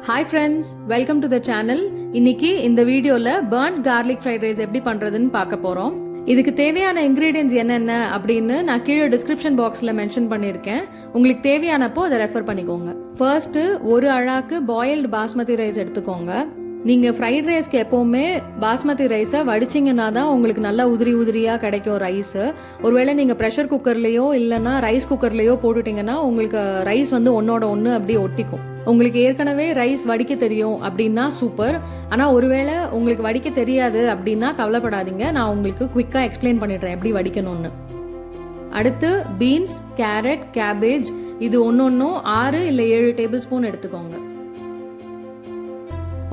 Hi friends, welcome to the channel. இன்னைக்கு இந்த வீடியோல burnt garlic fried rice எப்படி பண்றதுன்னு பார்க்க போறோம். இதுக்கு தேவையான ingredients என்னென்ன அப்படின்னு நான் கீழே டிஸ்கிரிப்ஷன் பாக்ஸ்ல மென்ஷன் பண்ணியிருக்கேன். உங்களுக்கு தேவையானப்போ அதை ரெஃபர் பண்ணிக்கோங்க. ஃபர்ஸ்ட் ஒரு அழாக்கு பாயில்டு பாஸ்மதி ரைஸ் எடுத்துக்கோங்க. நீங்க ஃப்ரைட் ரைஸ்க்கு எப்பவுமே பாஸ்மதி ரைஸை வடிச்சிங்கன்னா தான் உங்களுக்கு நல்லா உதிரியாக கிடைக்கும் ரைஸ். ஒருவேளை நீங்க ப்ரெஷர் குக்கர்லயோ இல்லைன்னா ரைஸ் குக்கர்லயோ போட்டுட்டீங்கன்னா உங்களுக்கு ரைஸ் வந்து ஒன்னோட ஒன்று அப்படியே ஒட்டிக்கும். உங்களுக்கு ஏற்கனவே ரைஸ் வடிக்க தெரியும் அப்படின்னா சூப்பர். ஆனால் ஒருவேளை உங்களுக்கு வடிக்க தெரியாது அப்படின்னா கவலைப்படாதீங்க, நான் உங்களுக்கு குவிக்காக எக்ஸ்பிளைன் பண்ணிடுறேன் எப்படி வடிக்கணும்னு. அடுத்து பீன்ஸ், கேரட், கேபேஜ் இது ஒன்னொன்னும் 6 இல்லை 7 டேபிள் ஸ்பூன் எடுத்துக்கோங்க.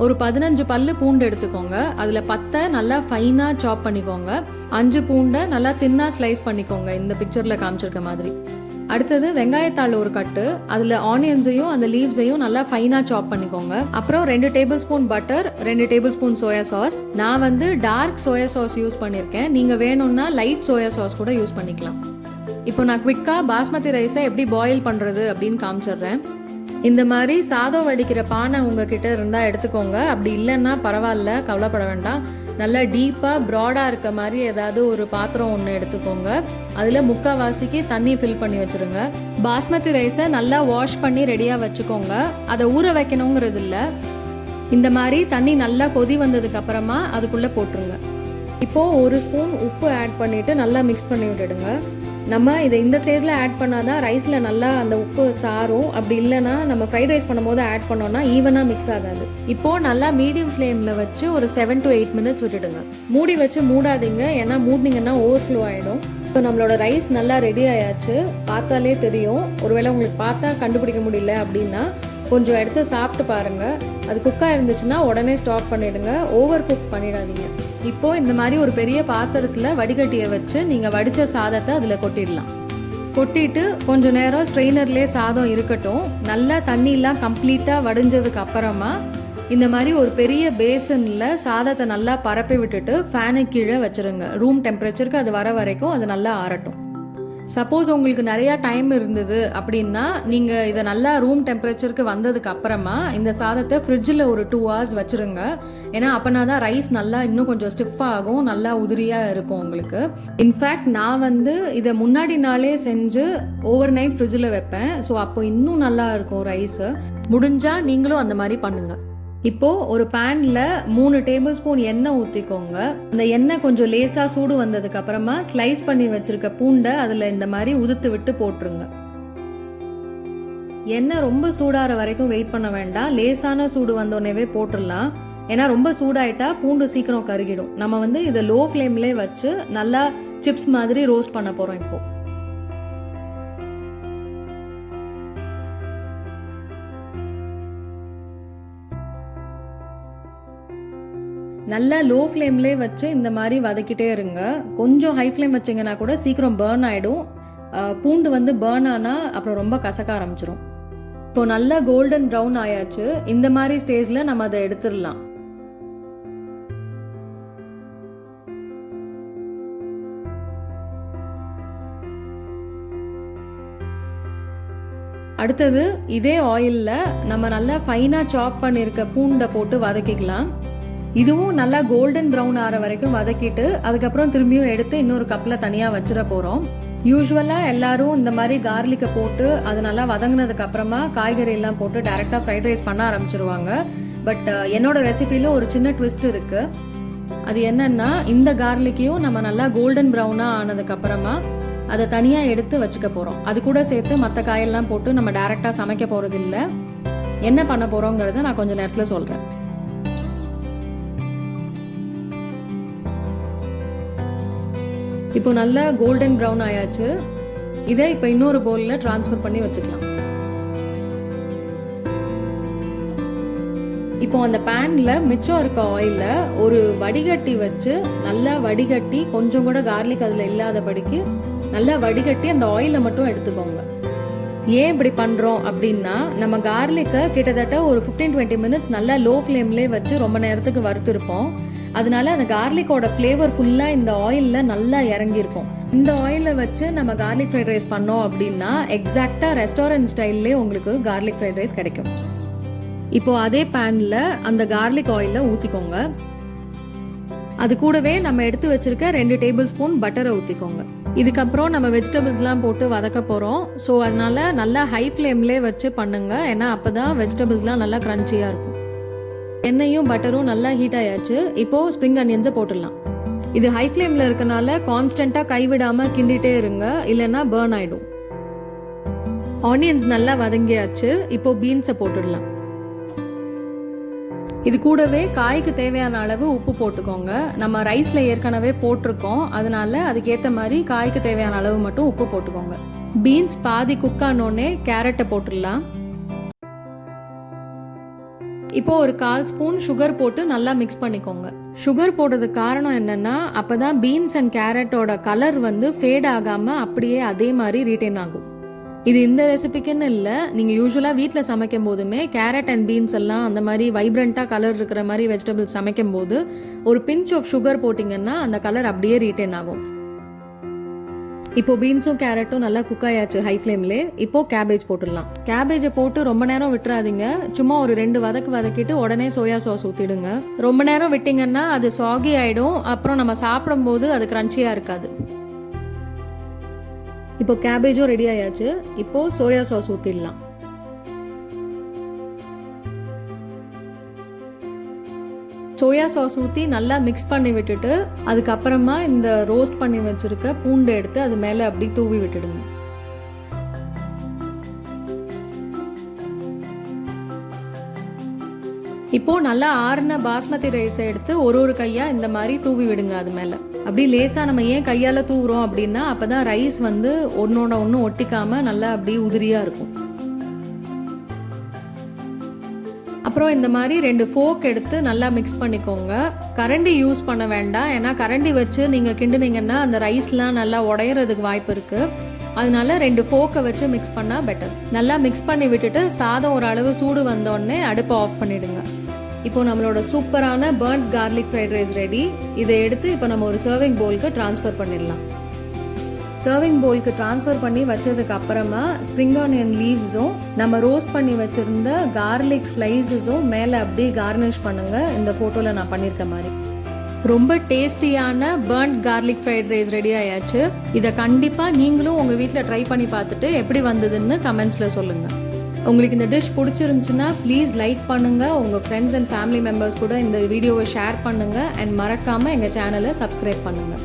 ஒரு 15 பல்லு பூண்டு எடுத்துக்கோங்க. அதில் 10 நல்லா ஃபைனாக சாப் பண்ணிக்கோங்க. 5 பூண்டை நல்லா தின்னா ஸ்லைஸ் பண்ணிக்கோங்க, இந்த பிக்சரில் காமிச்சிருக்க மாதிரி. அடுத்தது வெங்காயத்தாள் ஒரு கட்டு, அதில் ஆனியன்ஸையும் அந்த லீவ்ஸையும் நல்லா ஃபைனாக சாப் பண்ணிக்கோங்க. அப்புறம் 2 table spoon butter, 2 table spoon soya sauce. நான் வந்து டார்க் சோயா சாஸ் யூஸ் பண்ணியிருக்கேன், நீங்கள் வேணும்னா லைட் சோயா சாஸ் கூட யூஸ் பண்ணிக்கலாம். இப்போ நான் குவிக்காக பாஸ்மதி ரைஸை எப்படி பாயில் பண்ணுறது அப்படின்னு காமிச்சிடுறேன். இந்த மாதிரி சாதம் வடிக்கிற பானை உங்ககிட்ட இருந்தால் எடுத்துக்கோங்க. அப்படி இல்லைன்னா பரவாயில்ல, கவலைப்பட வேண்டாம். நல்லா டீப்பாக ப்ராடாக இருக்க மாதிரி ஏதாவது ஒரு பாத்திரம் ஒன்று எடுத்துக்கோங்க. அதில் முக்கால்வாசிக்கு தண்ணி ஃபில் பண்ணி வச்சுருங்க. பாஸ்மதி ரைஸை நல்லா வாஷ் பண்ணி ரெடியாக வச்சுக்கோங்க. அதை ஊற வைக்கணுங்கிறது இல்லை. இந்த மாதிரி தண்ணி நல்லா கொதி வந்ததுக்கு அப்புறமா அதுக்குள்ளே போட்டுருங்க. இப்போது 1 ஸ்பூன் உப்பு ஆட் பண்ணிவிட்டு நல்லா மிக்ஸ் பண்ணி விட்டுடுங்க. நம்ம இதை இந்த ஸ்டேஜில் ஆட் பண்ணாதான் ரைஸில் நல்லா அந்த உப்பு சாரும். அப்படி இல்லைன்னா நம்ம ஃப்ரைட் ரைஸ் பண்ணும்போது ஆட் பண்ணோன்னா ஈவனாக மிக்ஸ் ஆகாது. இப்போது நல்லா மீடியம் ஃப்ளேமில் வச்சு ஒரு 7 to 8 மினிட்ஸ் விட்டுடுங்க. மூடி வச்சு மூடாதீங்க, ஏன்னா மூடினீங்கன்னா ஓவர்ஃப்ளோ ஆகிடும். இப்போ நம்மளோட ரைஸ் நல்லா ரெடி ஆயாச்சு, பார்த்தாலே தெரியும். ஒருவேளை உங்களுக்கு பார்த்தா கண்டுபிடிக்க முடியல அப்படின்னா கொஞ்சம் எடுத்து சாப்பிட்டு பாருங்கள். அது குக்காக இருந்துச்சுன்னா உடனே ஸ்டாப் பண்ணிவிடுங்க, ஓவர் குக் பண்ணிடாதீங்க. இப்போது இந்த மாதிரி ஒரு பெரிய பாத்திரத்தில் வடிகட்டியை வச்சு நீங்கள் வடித்த சாதத்தை அதில் கொட்டிடலாம். கொட்டிட்டு கொஞ்சம் நேரம் ஸ்ட்ரெயினர்லேயே சாதம் இருக்கட்டும். நல்லா தண்ணியெலாம் கம்ப்ளீட்டாக வடிஞ்சதுக்கு அப்புறமா இந்த மாதிரி ஒரு பெரிய பேசனில் சாதத்தை நல்லா பரப்பி விட்டுட்டு ஃபேனு கீழே வச்சுருங்க. ரூம் டெம்பரேச்சருக்கு அது வர வரைக்கும் அது நல்லா ஆறட்டும். சப்போஸ் உங்களுக்கு நிறையா டைம் இருந்தது அப்படின்னா நீங்கள் இதை நல்லா ரூம் டெம்பரேச்சருக்கு வந்ததுக்கு அப்புறமா இந்த சாதத்தை ஃப்ரிட்ஜில் ஒரு 2 hours வச்சுருங்க. ஏன்னா அப்போனா தான் ரைஸ் நல்லா இன்னும் கொஞ்சம் ஸ்டிஃபாக ஆகும், நல்லா உதிரியாக இருக்கும் உங்களுக்கு. இன்ஃபேக்ட் நான் வந்து இதை முன்னாடி நாளே செஞ்சு ஓவர் நைட் ஃப்ரிட்ஜில் வைப்பேன். ஸோ அப்போ இன்னும் நல்லா இருக்கும் ரைஸு. முடிஞ்சால் நீங்களும் அந்த மாதிரி பண்ணுங்கள். இப்போது ஒரு பேனில் 3 டேபிள் ஸ்பூன் எண்ணெய் ஊற்றிக்கோங்க. அந்த எண்ணெய் கொஞ்சம் லேசாக சூடு வந்ததுக்கு அப்புறமா ஸ்லைஸ் பண்ணி வச்சுருக்க பூண்டை அதில் இந்த மாதிரி உதுத்து விட்டு போட்டுருங்க. எண்ணெய் ரொம்ப சூடாகிற வரைக்கும் வெயிட் பண்ண வேண்டாம், லேசான சூடு வந்தோடனே போட்டுடலாம். ஏன்னா ரொம்ப சூடாயிட்டா பூண்டு சீக்கிரம் கருகிடும். நம்ம வந்து இதை லோ ஃப்ளேம்லேயே வச்சு நல்லா சிப்ஸ் மாதிரி ரோஸ்ட் பண்ண போகிறோம். இப்போது நல்லா லோ ஃப்ளேம்லேயே வச்சு இந்த மாதிரி வதக்கிட்டே இருங்க. கொஞ்சம் ஹை ஃப்ளேம் வச்சிங்கன்னா கூட சீக்கிரம் பேர்ன் ஆகிடும். பூண்டு வந்து பேர்ன் ஆனால் அப்புறம் ரொம்ப கசக்க ஆரம்பிச்சிடும். இப்போ நல்லா கோல்டன் ப்ரௌன் ஆயாச்சு. இந்த மாதிரி ஸ்டேஜில் நம்ம அதை எடுத்துடலாம். அடுத்தது இதே ஆயிலில் நம்ம நல்லா ஃபைனாக சாப் பண்ணியிருக்க பூண்டை போட்டு வதக்கிக்கலாம். இதுவும் நல்லா கோல்டன் ப்ரௌன் ஆகிற வரைக்கும் வதக்கிட்டு அதுக்கப்புறம் திரும்பியும் எடுத்து இன்னொரு கப்பில் தனியாக வச்சிட போகிறோம். யூஸ்வலாக எல்லாரும் இந்த மாதிரி கார்லிக்கை போட்டு அது நல்லா வதங்கினதுக்கு அப்புறமா காய்கறி எல்லாம் போட்டு டைரெக்டாக ஃப்ரைட் ரைஸ் பண்ண ஆரம்பிச்சிருவாங்க. பட் என்னோட ரெசிபியில் ஒரு சின்ன ட்விஸ்ட் இருக்குது. அது என்னன்னா, இந்த கார்லிக்கையும் நம்ம நல்லா கோல்டன் ப்ரௌனாக ஆனதுக்கப்புறமா அதை தனியாக எடுத்து வச்சுக்க போகிறோம். அது கூட சேர்த்து மற்ற காயெல்லாம் போட்டு நம்ம டைரெக்டாக சமைக்க போகிறது இல்லை. என்ன பண்ண போகிறோங்கிறத நான் கொஞ்சம் நேரத்தில் சொல்கிறேன். இப்போ நல்லா கோல்டன் ப்ரௌன் ஆயாச்சு. இதை இப்போ இன்னொரு பவுலில் ட்ரான்ஸ்ஃபர் பண்ணி வச்சுக்கலாம். இப்போ அந்த பேனில் மிச்சம் இருக்க ஆயிலில் ஒரு வடிகட்டி வச்சு நல்லா வடிகட்டி, கொஞ்சம் கூட கார்லிக் அதில் இல்லாதபடிக்கு நல்லா வடிகட்டி அந்த ஆயிலை மட்டும் எடுத்துக்கோங்க. ஏன் இப்படி பண்ணுறோம் அப்படின்னா, நம்ம கார்லிக்கை கிட்டத்தட்ட ஒரு 15-20 மினிட்ஸ் நல்லா லோ ஃப்ளேம்லேயே வச்சு ரொம்ப நேரத்துக்கு வறுத்துருப்போம். அதனால அந்த கார்லிக்கோட ஃப்ளேவர் ஃபுல்லாக இந்த ஆயிலில் நல்லா இறங்கியிருக்கும். இந்த ஆயிலை வச்சு நம்ம கார்லிக் ஃப்ரைட் ரைஸ் பண்ணோம் அப்படின்னா எக்ஸாக்டாக ரெஸ்டாரண்ட் ஸ்டைல்லே உங்களுக்கு கார்லிக் ஃப்ரைட் ரைஸ் கிடைக்கும். இப்போ அதே பேனில் அந்த கார்லிக் ஆயிலில் ஊற்றிக்கோங்க. அது கூடவே நம்ம எடுத்து வச்சிருக்க 2 டேபிள் ஸ்பூன் பட்டரை ஊற்றிக்கோங்க. இதுக்கப்புறம் நம்ம வெஜிடபிள்ஸ்லாம் போட்டு வதக்க போகிறோம். ஸோ அதனால நல்லா ஹை ஃப்ளேம்லேயே வச்சு பண்ணுங்க. ஏன்னா அப்போ தான் வெஜிடபிள்ஸ்லாம் நல்லா க்ரன்ச்சியாக இருக்கும். எண்ணெயும் பட்டரும் நல்லா ஹீட் ஆயாச்சு. இப்போது ஸ்ப்ரிங் ஆனியன்ஸை போட்டுடலாம். இது ஹை ஃப்ளேமில் இருக்கனால கான்ஸ்டண்ட்டாக கைவிடாமல் கிண்டிகிட்டே இருங்க, இல்லைன்னா பேர்ன் ஆகிடும். ஆனியன்ஸ் நல்லா வதங்கியாச்சு. இப்போது பீன்ஸை போட்டுடலாம். இது கூடவே காய்க்கு தேவையான அளவு உப்பு போட்டுக்கோங்க. நம்ம ரைஸில் ஏற்கனவே போட்டிருக்கோம், அதனால அதுக்கேற்ற மாதிரி காய்க்கு தேவையான அளவு மட்டும் உப்பு போட்டுக்கோங்க. பீன்ஸ் பாதி குக் ஆனோடனே கேரட்டை போட்டுடலாம். இப்போ ஒரு 1/4 ஸ்பூன் சுகர் போட்டு நல்லா மிக்ஸ் பண்ணிக்கோங்க. சுகர் போடுறதுக்கு காரணம் என்னன்னா, அப்போதான் பீன்ஸ் அண்ட் கேரட்டோட கலர் வந்து ஃபேட் ஆகாமல் அப்படியே அதே மாதிரி ரீட்டைன் ஆகும். இது இந்த ரெசிபிக்குன்னு இல்லை, நீங்கள் யூஸ்வலாக வீட்டில் சமைக்கும் போதுமே கேரட் அண்ட் பீன்ஸ் எல்லாம் அந்த மாதிரி வைப்ரண்ட்டாக கலர் இருக்கிற மாதிரி வெஜிடபிள்ஸ் சமைக்கும் போது ஒரு பிஞ்ச் ஆஃப் சுகர் போட்டிங்கன்னா அந்த கலர் அப்படியே ரீட்டைன் ஆகும். இப்போ பீன்ஸும் கேரட்டும் நல்லா குக் ஆயாச்சு ஹை ஃப்ளேம்லேயே. இப்போ கேபேஜ் போட்டுடலாம். கேபேஜை போட்டு ரொம்ப நேரம் விட்டுறாதீங்க. சும்மா ஒரு 2 வதக்கிட்டு உடனே சோயா சாஸ் ஊற்றிடுங்க. ரொம்ப நேரம் விட்டிங்கன்னா அது சாகி ஆகிடும். அப்புறம் நம்ம சாப்பிடும்போது அது க்ரன்ச்சியாக இருக்காது. இப்போ கேபேஜும் ரெடி ஆயாச்சு. இப்போ சோயா சாஸ் ஊற்றிடலாம். சோயா சாஸ் ஊற்றி நல்லா மிக்ஸ் பண்ணி விட்டுட்டு அதுக்கப்புறமா இந்த ரோஸ்ட் பண்ணி வச்சிருக்க பூண்டை எடுத்து அது மேலே அப்படி தூவி விட்டுடுங்க. இப்போ நல்லா ஆறுன பாஸ்மதி ரைஸை எடுத்து ஒரு கையா இந்த மாதிரி தூவி விடுங்க. அது மேலே அப்படி லேசாக நம்ம ஏன் கையால் தூவுறோம் அப்படின்னா, அப்போ தான் ரைஸ் வந்து ஒன்னோட ஒன்று ஒட்டிக்காமல் நல்லா அப்படி உதிரியாக இருக்கும். அப்புறம் இந்த மாதிரி 2 ஃபோர்க் எடுத்து நல்லா மிக்ஸ் பண்ணிக்கோங்க. கரண்டி யூஸ் பண்ண வேண்டாம், ஏன்னா கரண்டி வச்சு நீங்கள் கிண்டுனீங்கன்னா அந்த ரைஸ்லாம் நல்லா உடையிறதுக்கு வாய்ப்பு இருக்குது. அதனால 2 ஃபோர்க்கை வச்சு மிக்ஸ் பண்ணால் பெட்டர். நல்லா மிக்ஸ் பண்ணி விட்டுட்டு சாதம் ஒரு அளவு சூடு வந்தோடனே அடுப்பை ஆஃப் பண்ணிவிடுங்க. இப்போ நம்மளோட சூப்பரான burnt garlic fried rice ready. இதை எடுத்து இப்போ நம்ம ஒரு சர்விங் பவுலுக்கு ட்ரான்ஸ்ஃபர் பண்ணிடலாம். சர்விங் பவுலுக்கு ட்ரான்ஸ்ஃபர் பண்ணி வச்சதுக்கு அப்புறமா ஸ்ப்ரிங் ஆனியன் லீவ்ஸும் நம்ம ரோஸ்ட் பண்ணி வச்சுருந்த கார்லிக் ஸ்லைசஸும் மேலே அப்படியே கார்னிஷ் பண்ணுங்கள். இந்த ஃபோட்டோவில் நான் பண்ணியிருக்க மாதிரி ரொம்ப டேஸ்டியான burnt garlic fried rice ready ஆயாச்சு. இதை கண்டிப்பாக நீங்களும் உங்கள் வீட்டில் ட்ரை பண்ணி பார்த்துட்டு எப்படி வந்ததுன்னு கமெண்ட்ஸில் சொல்லுங்கள். உங்களுக்கு இந்த டிஷ் பிடிச்சிருந்துச்சுன்னா ப்ளீஸ் லைக் பண்ணுங்கள். உங்கள் ஃப்ரெண்ட்ஸ் அண்ட் ஃபேமிலி மெம்பர்ஸ் கூட இந்த வீடியோவை ஷேர் பண்ணுங்கள். அண்ட் மறக்காமல் எங்கள் சேனலை சப்ஸ்கிரைப் பண்ணுங்கள்.